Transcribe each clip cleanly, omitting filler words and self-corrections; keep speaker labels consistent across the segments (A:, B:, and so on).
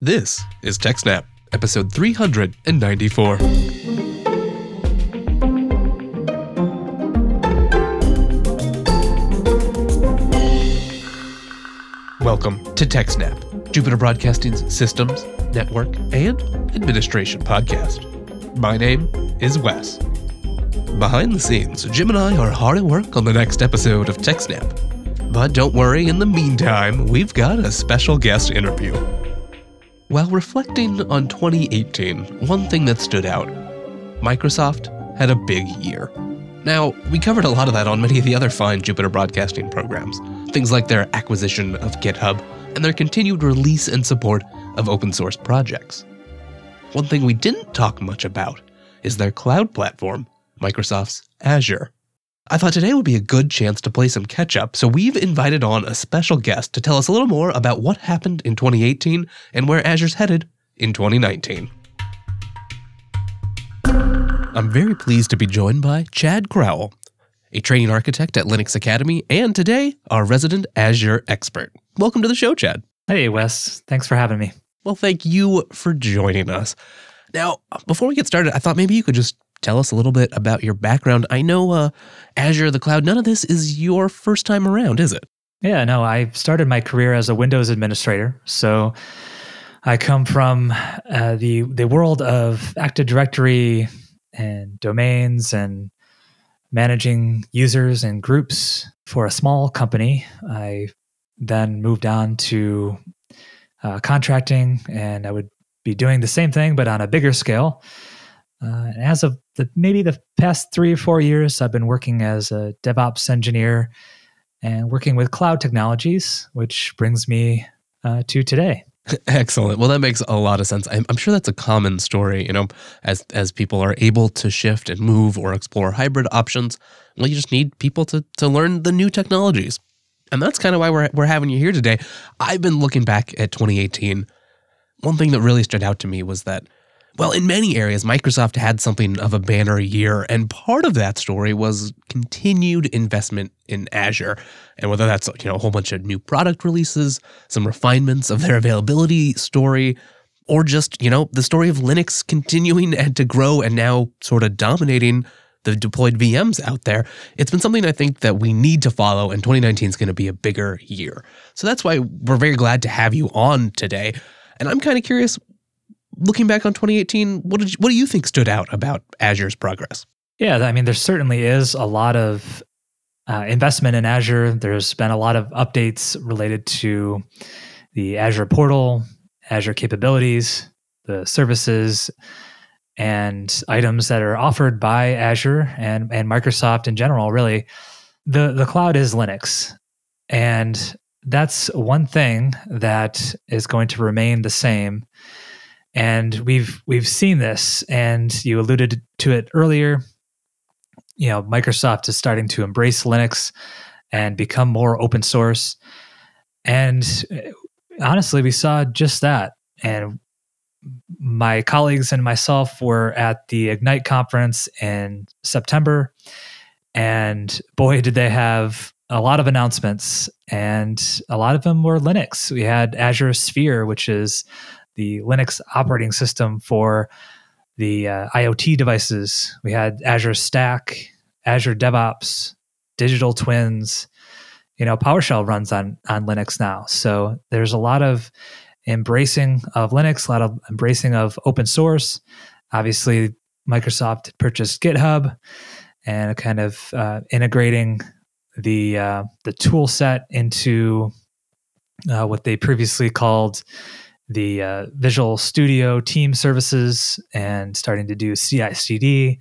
A: This is TechSNAP, episode 394. Welcome to TechSNAP, Jupiter Broadcasting's systems, network, and administration podcast. My name is Wes. Behind the scenes, Jim and I are hard at work on the next episode of TechSNAP. But don't worry, in the meantime, we've got a special guest interview. While reflecting on 2018, one thing that stood out: Microsoft had a big year. Now, we covered a lot of that on many of the other fine Jupiter Broadcasting programs, things like their acquisition of GitHub and their continued release and support of open source projects. One thing we didn't talk much about is their cloud platform, Microsoft's Azure. I thought today would be a good chance to play some catch-up, so we've invited on a special guest to tell us a little more about what happened in 2018 and where Azure's headed in 2019. I'm very pleased to be joined by Chad Crowell, a training architect at Linux Academy, and today, our resident Azure expert. Welcome to the show, Chad.
B: Hey, Wes. Thanks for having me.
A: Well, thank you for joining us. Now, before we get started, I thought maybe you could just tell us a little bit about your background. I know Azure, the cloud, none of this is your first time around, is it?
B: Yeah, no, I started my career as a Windows administrator. So I come from the world of Active Directory and domains and managing users and groups for a small company. I then moved on to contracting, and I would be doing the same thing, but on a bigger scale. As of maybe the past 3 or 4 years, I've been working as a DevOps engineer and working with cloud technologies, which brings me to today.
A: Excellent. Well, that makes a lot of sense. I'm sure that's a common story, as people are able to shift and move or explore hybrid options. Well, you just need people to learn the new technologies. And that's kind of why we're having you here today. I've been looking back at 2018. One thing that really stood out to me was that, well, in many areas, Microsoft had something of a banner year, and part of that story was continued investment in Azure. And whether that's a whole bunch of new product releases, some refinements of their availability story, or just the story of Linux continuing and to grow and now sort of dominating the deployed VMs out there, it's been something I think that we need to follow, and 2019 is going to be a bigger year. So that's why we're very glad to have you on today. And I'm kind of curious, looking back on 2018, what do you think stood out about Azure's progress?
B: Yeah, I mean, there certainly is a lot of investment in Azure. There's been a lot of updates related to the Azure portal, Azure capabilities, the services, and items that are offered by Azure and Microsoft in general, really. The cloud is Linux. And that's one thing that is going to remain the same. And we've seen this, and you alluded to it earlier. Microsoft is starting to embrace Linux and become more open source. And honestly, we saw just that. And my colleagues and myself were at the Ignite conference in September, and boy, did they have a lot of announcements, and a lot of them were Linux. We had Azure Sphere, which is the Linux operating system for the IoT devices. We had Azure Stack, Azure DevOps, Digital Twins. PowerShell runs on Linux now. So there's a lot of embracing of Linux, a lot of embracing of open source. Obviously, Microsoft purchased GitHub and kind of integrating the tool set into what they previously called the Visual Studio team services, and starting to do CI/CD.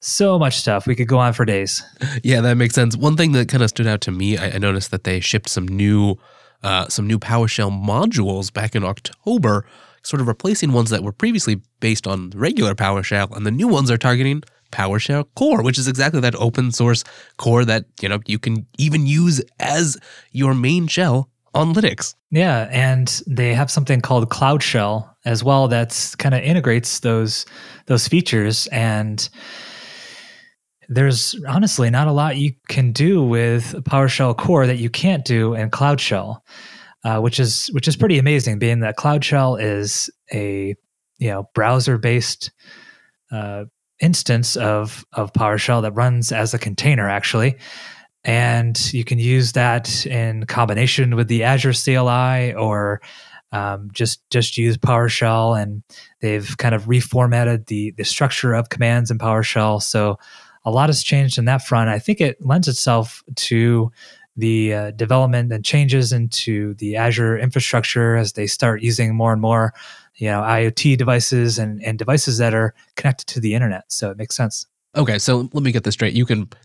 B: So much stuff. We could go on for days.
A: Yeah, that makes sense. One thing that kind of stood out to me, I noticed that they shipped some new PowerShell modules back in October, sort of replacing ones that were previously based on regular PowerShell, and the new ones are targeting PowerShell Core, which is exactly that open source core that you can even use as your main shell on Linux.
B: Yeah, and they have something called Cloud Shell as well that's kind of integrates those features. And there's honestly not a lot you can do with PowerShell Core that you can't do in Cloud Shell. which is pretty amazing, being that Cloud Shell is a browser based instance of PowerShell that runs as a container actually. And you can use that in combination with the Azure CLI, or just use PowerShell. And they've kind of reformatted the structure of commands in PowerShell. So a lot has changed in that front. I think it lends itself to the development and changes into the Azure infrastructure as they start using more and more, IoT devices and devices that are connected to the internet. So it makes sense.
A: Okay, so let me get this straight.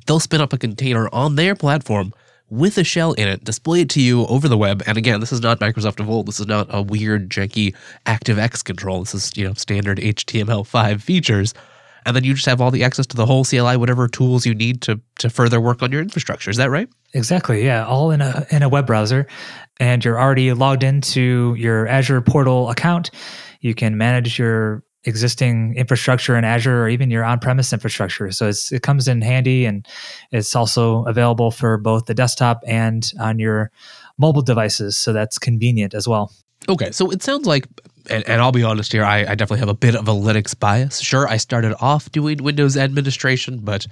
A: They'll spin up a container on their platform with a shell in it, display it to you over the web. And again, this is not Microsoft Evolve. This is not a weird, janky ActiveX control. This is, standard HTML5 features. And then you just have all the access to the whole CLI, whatever tools you need to further work on your infrastructure. Is that right?
B: Exactly. Yeah. All in a web browser. And you're already logged into your Azure portal account. You can manage your existing infrastructure in Azure, or even your on-premise infrastructure. So it comes in handy, and it's also available for both the desktop and on your mobile devices. So that's convenient as well.
A: Okay, so it sounds like, and I'll be honest here, I definitely have a bit of a Linux bias. Sure, I started off doing Windows administration, but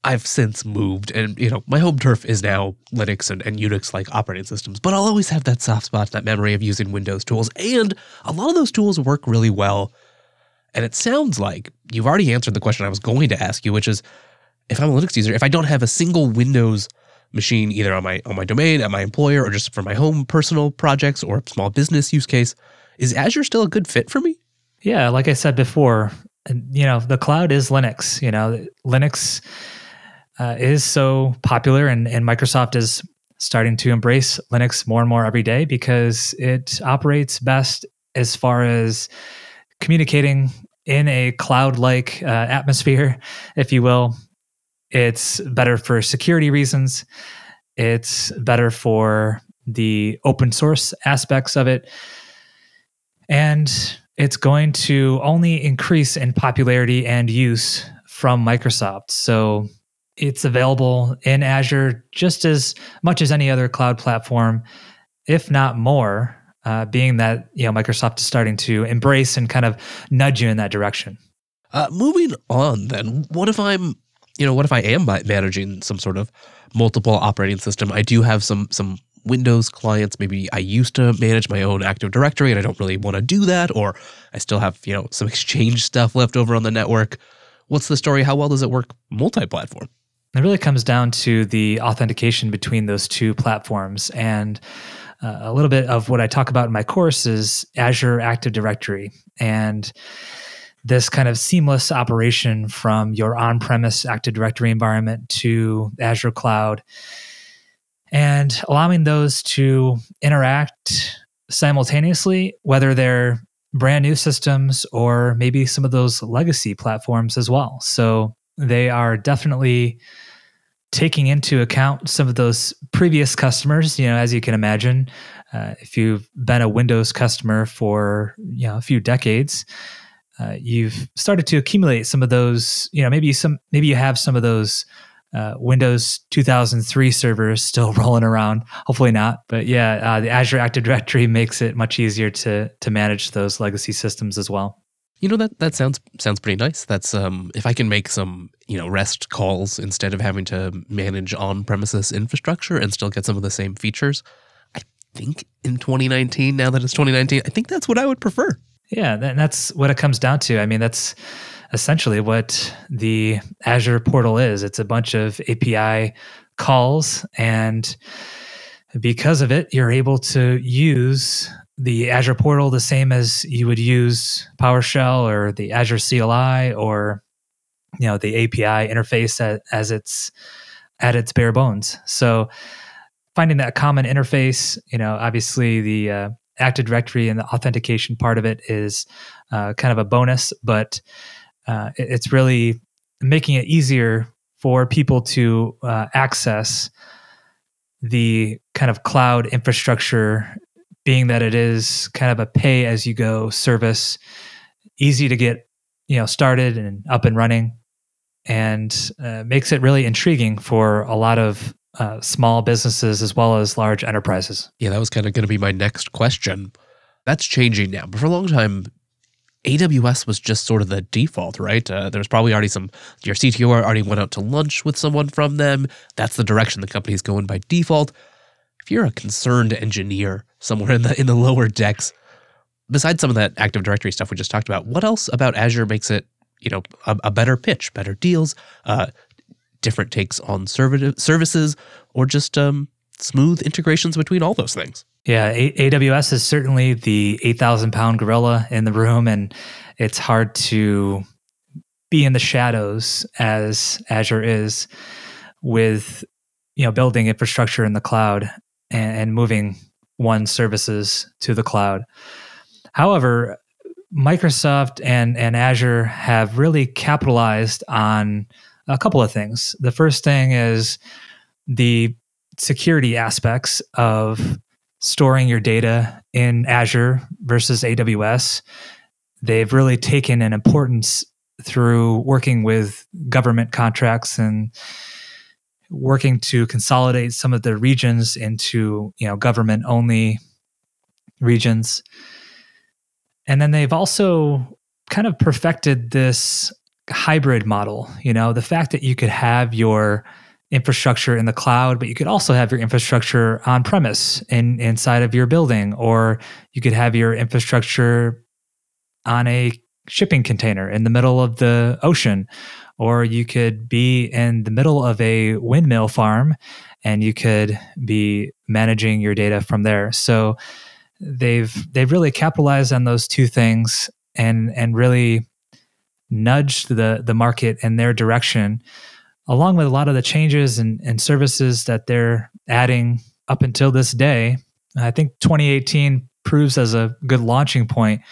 A: I've since moved, and my home turf is now Linux and Unix-like operating systems. But I'll always have that soft spot, that memory of using Windows tools, and a lot of those tools work really well. And it sounds like you've already answered the question I was going to ask you, which is, if I'm a Linux user, if I don't have a single Windows machine either on my domain, at my employer, or just for my home personal projects or small business use case, is Azure still a good fit for me?
B: Yeah, like I said before, the cloud is Linux. Linux is so popular, and Microsoft is starting to embrace Linux more and more every day because it operates best as far as communicating in a cloud-like atmosphere, if you will. It's better for security reasons. It's better for the open source aspects of it. And it's going to only increase in popularity and use from Microsoft. So it's available in Azure just as much as any other cloud platform, if not more, being that Microsoft is starting to embrace and kind of nudge you in that direction.
A: Moving on, then, what if I am managing some sort of multiple operating system? I do have some Windows clients. Maybe I used to manage my own Active Directory and I don't really want to do that, or I still have some Exchange stuff left over on the network. What's the story? How well does it work multi-platform?
B: It really comes down to the authentication between those two platforms. And a little bit of what I talk about in my course is Azure Active Directory, and this kind of seamless operation from your on-premise Active Directory environment to Azure Cloud, and allowing those to interact simultaneously, whether they're brand new systems or maybe some of those legacy platforms as well. So they are definitely taking into account some of those previous customers. As you can imagine, if you've been a Windows customer for a few decades, you've started to accumulate some of those. Maybe you have some of those Windows 2003 servers still rolling around. Hopefully not, but the Azure Active Directory makes it much easier to manage those legacy systems as well.
A: That sounds pretty nice. That's if I can make some REST calls instead of having to manage on-premises infrastructure and still get some of the same features. I think in 2019, now that it's 2019, I think that's what I would prefer.
B: Yeah, that's what it comes down to. I mean, that's essentially what the Azure portal is. It's a bunch of API calls, and because of it, you're able to use the Azure portal the same as you would use PowerShell or the Azure CLI or the API interface as it's at its bare bones. So finding that common interface, obviously the Active Directory and the authentication part of it is kind of a bonus, but it's really making it easier for people to access the kind of cloud infrastructure, being that it is kind of a pay-as-you-go service, easy to get started and up and running, and makes it really intriguing for a lot of small businesses as well as large enterprises.
A: Yeah, that was kind of going to be my next question. That's changing now, but for a long time, AWS was just sort of the default, right? There was probably already your CTO already went out to lunch with someone from them. That's the direction the company's going by default. If you're a concerned engineer somewhere in the lower decks, besides some of that Active Directory stuff we just talked about, what else about Azure makes it, a better pitch, better deals, different takes on services, or just smooth integrations between all those things?
B: Yeah, AWS is certainly the 8,000-pound gorilla in the room, and it's hard to be in the shadows as Azure is with building infrastructure in the cloud and moving one services to the cloud. However, Microsoft and Azure have really capitalized on a couple of things. The first thing is the security aspects of storing your data in Azure versus AWS. They've really taken an importance through working with government contracts and working to consolidate some of the regions into government-only regions. And then they've also kind of perfected this hybrid model. The fact that you could have your infrastructure in the cloud, but you could also have your infrastructure on premise inside of your building, or you could have your infrastructure on a shipping container in the middle of the ocean, or you could be in the middle of a windmill farm and you could be managing your data from there. So they've really capitalized on those two things and really nudged the market in their direction, along with a lot of the changes and services that they're adding up until this day. I think 2018 proves as a good launching point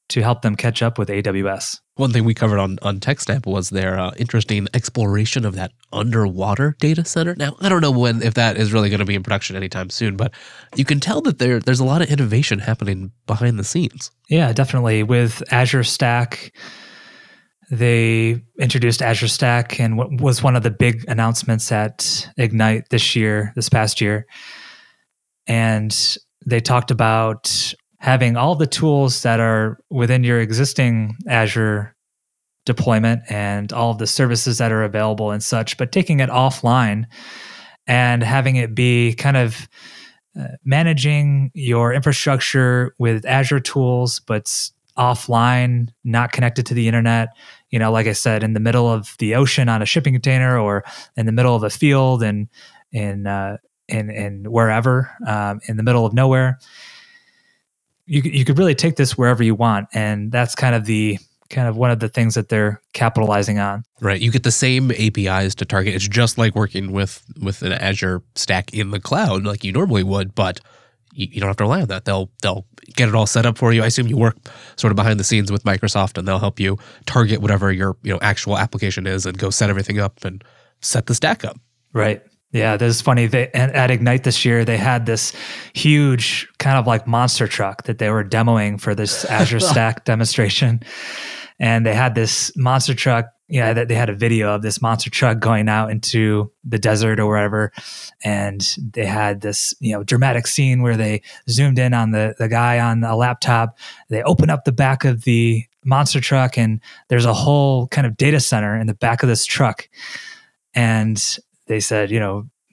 B: to help them catch up with AWS.
A: One thing we covered on TechSNAP was their interesting exploration of that underwater data center. Now, I don't know if that is really going to be in production anytime soon, but you can tell that there's a lot of innovation happening behind the scenes.
B: Yeah, definitely. With Azure Stack, they introduced Azure Stack, and what was one of the big announcements at Ignite this past year. And they talked about having all the tools that are within your existing Azure deployment and all of the services that are available and such, but taking it offline and having it be kind of managing your infrastructure with Azure tools, but offline, not connected to the internet. Like I said, in the middle of the ocean on a shipping container, or in the middle of a field and in wherever, in the middle of nowhere. You could really take this wherever you want, and that's kind of one of the things that they're capitalizing on. Right,
A: you get the same APIs to target. It's just like working with an Azure stack in the cloud, like you normally would, but you don't have to rely on that. They'll get it all set up for you. I assume you work sort of behind the scenes with Microsoft, and they'll help you target whatever your actual application is, and go set everything up and set the stack up.
B: Right. Yeah, this is funny. At Ignite this year, they had this huge kind of like monster truck that they were demoing for this Azure Stack demonstration. And they had this monster truck, they had a video of this monster truck going out into the desert or wherever. And they had this, dramatic scene where they zoomed in on the guy on a laptop. They open up the back of the monster truck, and there's a whole kind of data center in the back of this truck. And they said,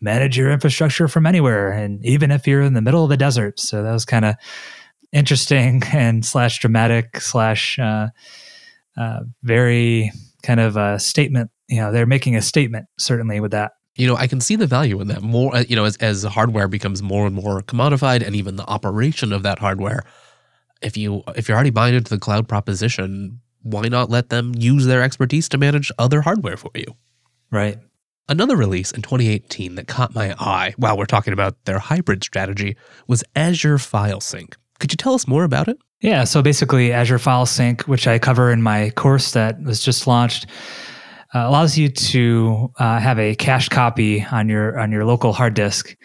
B: manage your infrastructure from anywhere, and even if you're in the middle of the desert. So that was kind of interesting and / dramatic / very kind of a statement. They're making a statement certainly with that.
A: I can see the value in that more, as hardware becomes more and more commodified, and even the operation of that hardware. If you're already buying into the cloud proposition, why not let them use their expertise to manage other hardware for you?
B: Right.
A: Another release in 2018 that caught my eye while we're talking about their hybrid strategy was Azure File Sync. Could you tell us more about it?
B: Yeah, so basically Azure File Sync, which I cover in my course that was just launched, allows you to have a cached copy on your local hard disk.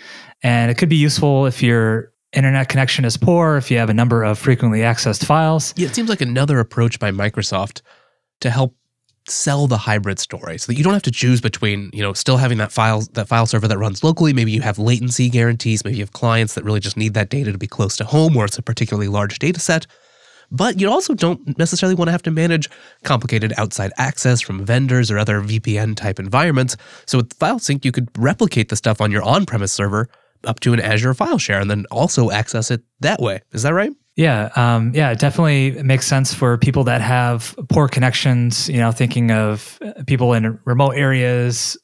B: And it could be useful if your internet connection is poor, if you have a number of frequently accessed files.
A: Yeah, it seems like another approach by Microsoft to help sell the hybrid story so that you don't have to choose between, still having that file server that runs locally. Maybe you have latency guarantees. Maybe you have clients that really just need that data to be close to home or it's a particularly large data set. But you also don't necessarily want to have to manage complicated outside access from vendors or other VPN type environments. So with File Sync, you could replicate the stuff on your on-premise server up to an Azure file share and then also access it that way. Is that right?
B: Yeah, it definitely makes sense for people that have poor connections, thinking of people in remote areas,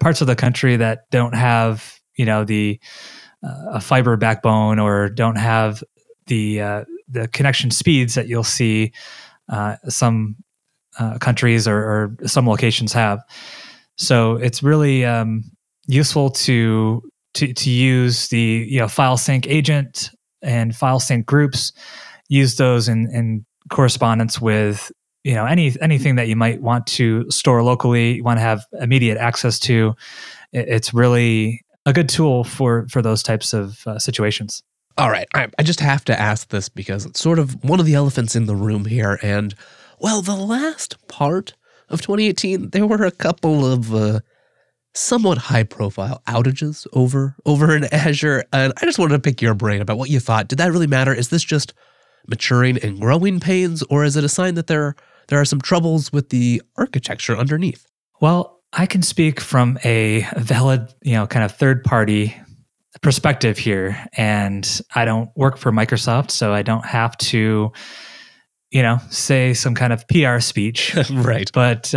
B: parts of the country that don't have, a fiber backbone or don't have the connection speeds that you'll see some countries or some locations have. So it's really useful to use the file sync agent and file sync groups. Use those in correspondence with anything that you might want to store locally, you want to have immediate access to. It's really a good tool for those types of situations.
A: All right. I just have to ask this because it's sort of one of the elephants in the room here. And, well, the last part of 2018, there were a couple of somewhat high-profile outages over in Azure. And I just wanted to pick your brain about what you thought. Did that really matter? Is this just maturing and growing pains, or is it a sign that there are some troubles with the architecture underneath?
B: Well, I can speak from a valid, kind of third-party perspective here, and I don't work for Microsoft, so I don't have to, say some kind of PR speech.
A: Right.
B: But,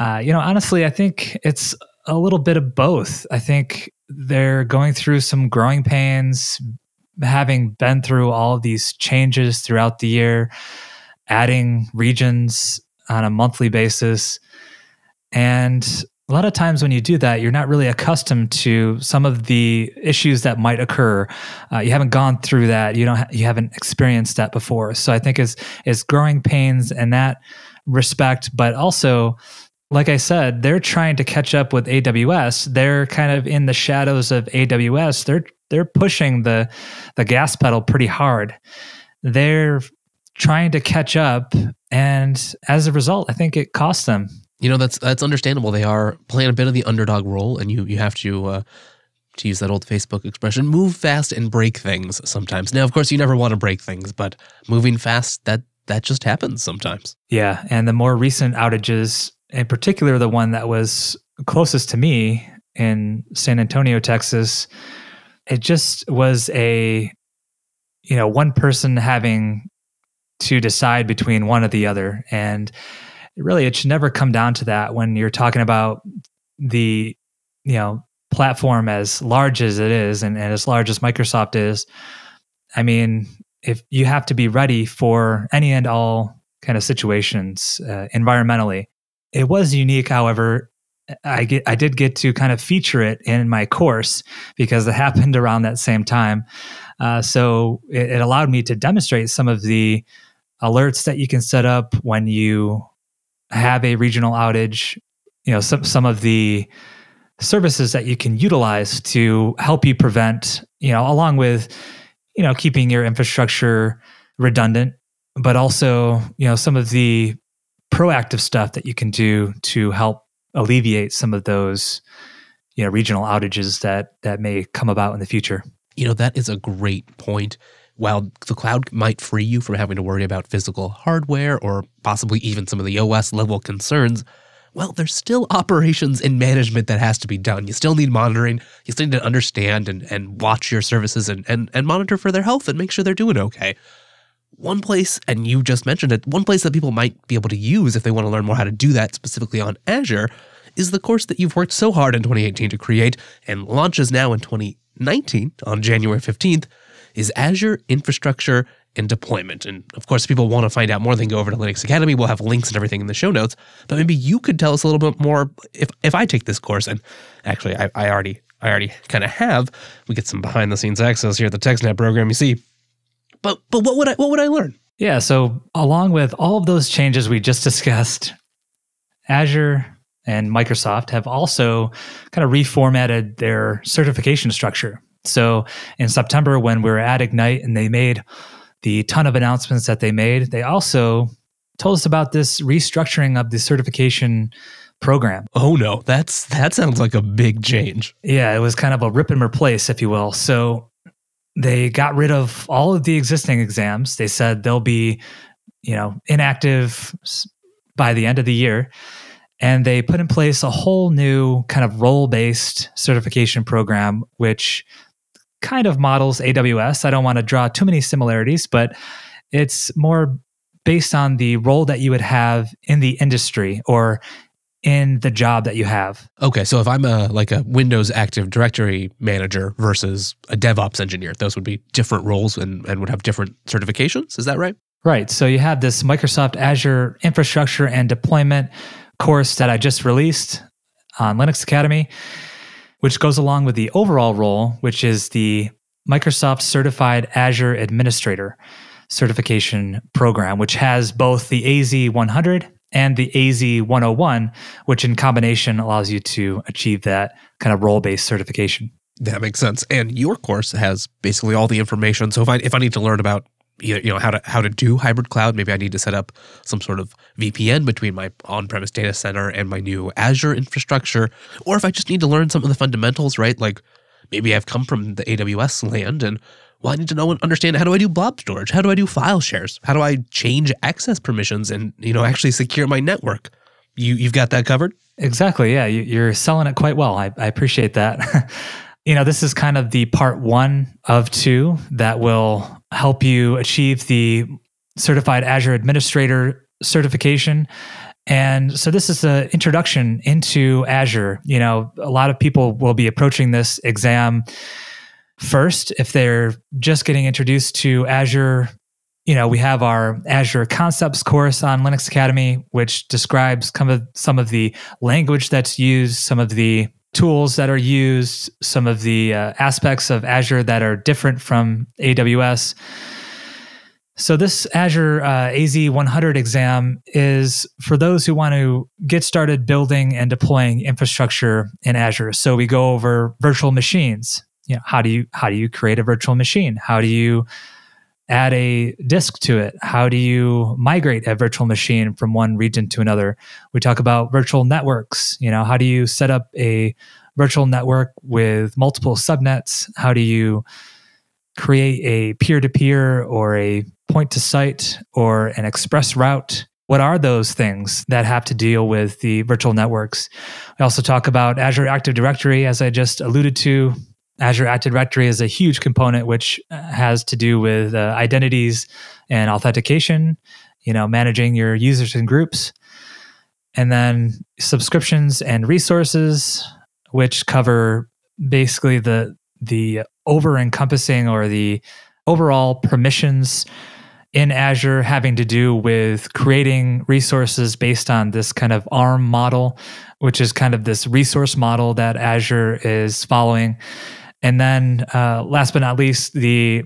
B: honestly, I think it's a little bit of both. I think they're going through some growing pains, having been through all of these changes throughout the year, adding regions on a monthly basis. And a lot of times when you do that, you're not really accustomed to some of the issues that might occur. You haven't gone through that. You haven't experienced that before. So I think it's growing pains in that respect. But also, like I said, they're trying to catch up with AWS. They're kind of in the shadows of AWS. They're pushing the gas pedal pretty hard. They're trying to catch up, and as a result, I think it costs them.
A: That's understandable. They are playing a bit of the underdog role, and you have to use that old Facebook expression, move fast and break things sometimes. Now, of course, you never want to break things, but moving fast, that just happens sometimes.
B: Yeah, and the more recent outages, in particular the one that was closest to me in San Antonio, Texas, it just was a one person having to decide between one or the other. And really, it should never come down to that when you're talking about the, platform as large as it is and as large as Microsoft is. I mean, if you have to be ready for any and all kind of situations environmentally. It was unique, however. I did get to kind of feature it in my course because it happened around that same time. So it allowed me to demonstrate some of the alerts that you can set up when you have a regional outage, some of the services that you can utilize to help you prevent, along with, keeping your infrastructure redundant, but also, some of the proactive stuff that you can do to help alleviate some of those, regional outages that may come about in the future.
A: That is a great point. While the cloud might free you from having to worry about physical hardware or possibly even some of the OS level concerns, well, there's still operations and management that has to be done. You still need monitoring. You still need to understand and watch your services and monitor for their health and make sure they're doing okay. One place, and you just mentioned it, one place that people might be able to use if they want to learn more how to do that specifically on Azure is the course that you've worked so hard in 2018 to create and launches now in 2019 on January 15th, is Azure Infrastructure and Deployment. And of course, if people want to find out more, they can go over to Linux Academy. We'll have links and everything in the show notes. But maybe you could tell us a little bit more if I take this course, and actually I already kind of have. We get some behind the scenes access here at the TechSNAP program, you see. But what would I learn?
B: Yeah, so along with all of those changes we just discussed, Azure and Microsoft have also kind of reformatted their certification structure. So in September, when we were at Ignite and they made the ton of announcements that they made, they also told us about this restructuring of the certification program.
A: Oh no, that sounds like a big change.
B: Yeah, it was kind of a rip and replace, if you will. So they got rid of all of the existing exams. They said they'll be, inactive by the end of the year. And they put in place a whole new kind of role-based certification program, which kind of models AWS. I don't want to draw too many similarities, but it's more based on the role that you would have in the industry or in the job that you have.
A: Okay, so if I'm a Windows Active Directory manager versus a DevOps engineer, those would be different roles and would have different certifications. Is that right?
B: Right. So you have this Microsoft Azure Infrastructure and Deployment course that I just released on Linux Academy, which goes along with the overall role, which is the Microsoft Certified Azure Administrator certification program, which has both the AZ-100 and the AZ-101, which in combination allows you to achieve that kind of role-based certification.
A: That makes sense. And your course has basically all the information. So if I need to learn about how to do hybrid cloud, maybe I need to set up some sort of VPN between my on-premise data center and my new Azure infrastructure, or if I just need to learn some of the fundamentals, right? Like maybe I've come from the AWS land and I need to know and understand, how do I do blob storage? How do I do file shares? How do I change access permissions and actually secure my network? You've got that covered?
B: Exactly. Yeah, you're selling it quite well. I appreciate that. This is kind of the part 1 of 2 that will help you achieve the Certified Azure Administrator certification. And so this is an introduction into Azure. A lot of people will be approaching this exam first if they're just getting introduced to Azure. We have our Azure Concepts course on Linux Academy, which describes some of the language that's used, some of the tools that are used, some of the aspects of Azure that are different from AWS. So this Azure AZ-100 exam is for those who want to get started building and deploying infrastructure in Azure. So we go over virtual machines. How do you create a virtual machine? How do you add a disk to it? How do you migrate a virtual machine from one region to another? We talk about virtual networks. How do you set up a virtual network with multiple subnets? How do you create a peer-to-peer or a point-to-site or an express route? What are those things that have to deal with the virtual networks? We also talk about Azure Active Directory, as I just alluded to. Azure Active Directory is a huge component which has to do with identities and authentication, managing your users and groups. And then subscriptions and resources, which cover basically the over-encompassing or the overall permissions in Azure having to do with creating resources based on this kind of ARM model, which is kind of this resource model that Azure is following. And then last but not least, the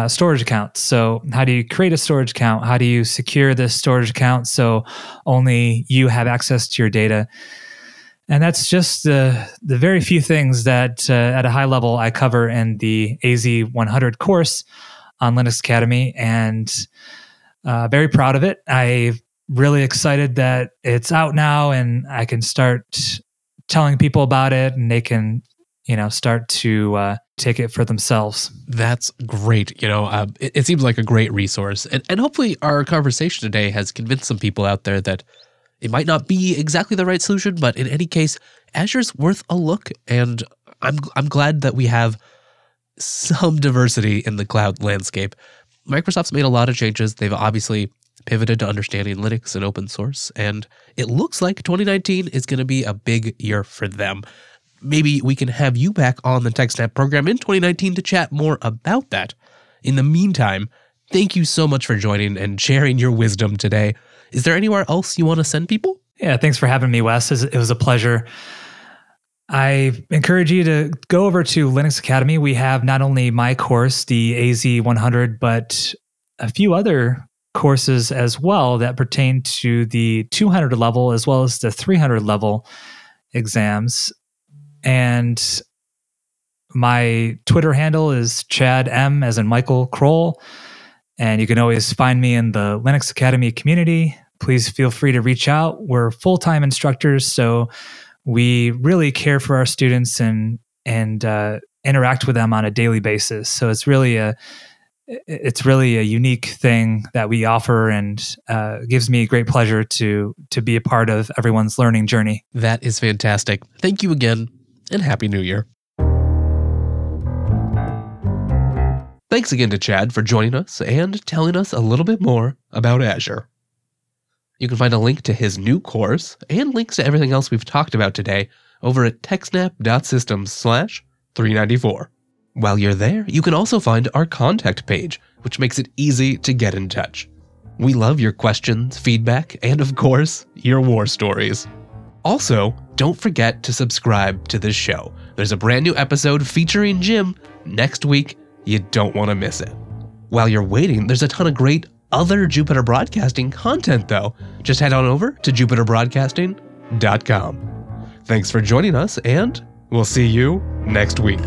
B: storage account. So how do you create a storage account? How do you secure this storage account so only you have access to your data? And that's just the very few things that at a high level I cover in the AZ-100 course on Linux Academy, and very proud of it. I'm really excited that it's out now and I can start telling people about it and they can start to take it for themselves.
A: That's great. It seems like a great resource. And hopefully our conversation today has convinced some people out there that it might not be exactly the right solution, but in any case, Azure's worth a look. And I'm glad that we have some diversity in the cloud landscape. Microsoft's made a lot of changes. They've obviously pivoted to understanding Linux and open source. And it looks like 2019 is going to be a big year for them. Maybe we can have you back on the TechSNAP program in 2019 to chat more about that. In the meantime, thank you so much for joining and sharing your wisdom today. Is there anywhere else you want to send people?
B: Yeah, thanks for having me, Wes. It was a pleasure. I encourage you to go over to Linux Academy. We have not only my course, the AZ-100, but a few other courses as well that pertain to the 200 level as well as the 300 level exams. And my Twitter handle is Chad M, as in Michael Crowell. And you can always find me in the Linux Academy community. please feel free to reach out. We're full-time instructors, so we really care for our students and interact with them on a daily basis. So it's really a unique thing that we offer, and gives me great pleasure to be a part of everyone's learning journey.
A: That is fantastic. Thank you again, and Happy New Year. Thanks again to Chad for joining us and telling us a little bit more about Azure. You can find a link to his new course and links to everything else we've talked about today over at techsnap.systems/394. While you're there, you can also find our contact page, which makes it easy to get in touch. We love your questions, feedback, and of course, your war stories. Also, don't forget to subscribe to this show. There's a brand new episode featuring Jim next week. You don't want to miss it. While you're waiting, there's a ton of great other Jupiter Broadcasting content though. Just head on over to jupiterbroadcasting.com. Thanks for joining us, and we'll see you next week.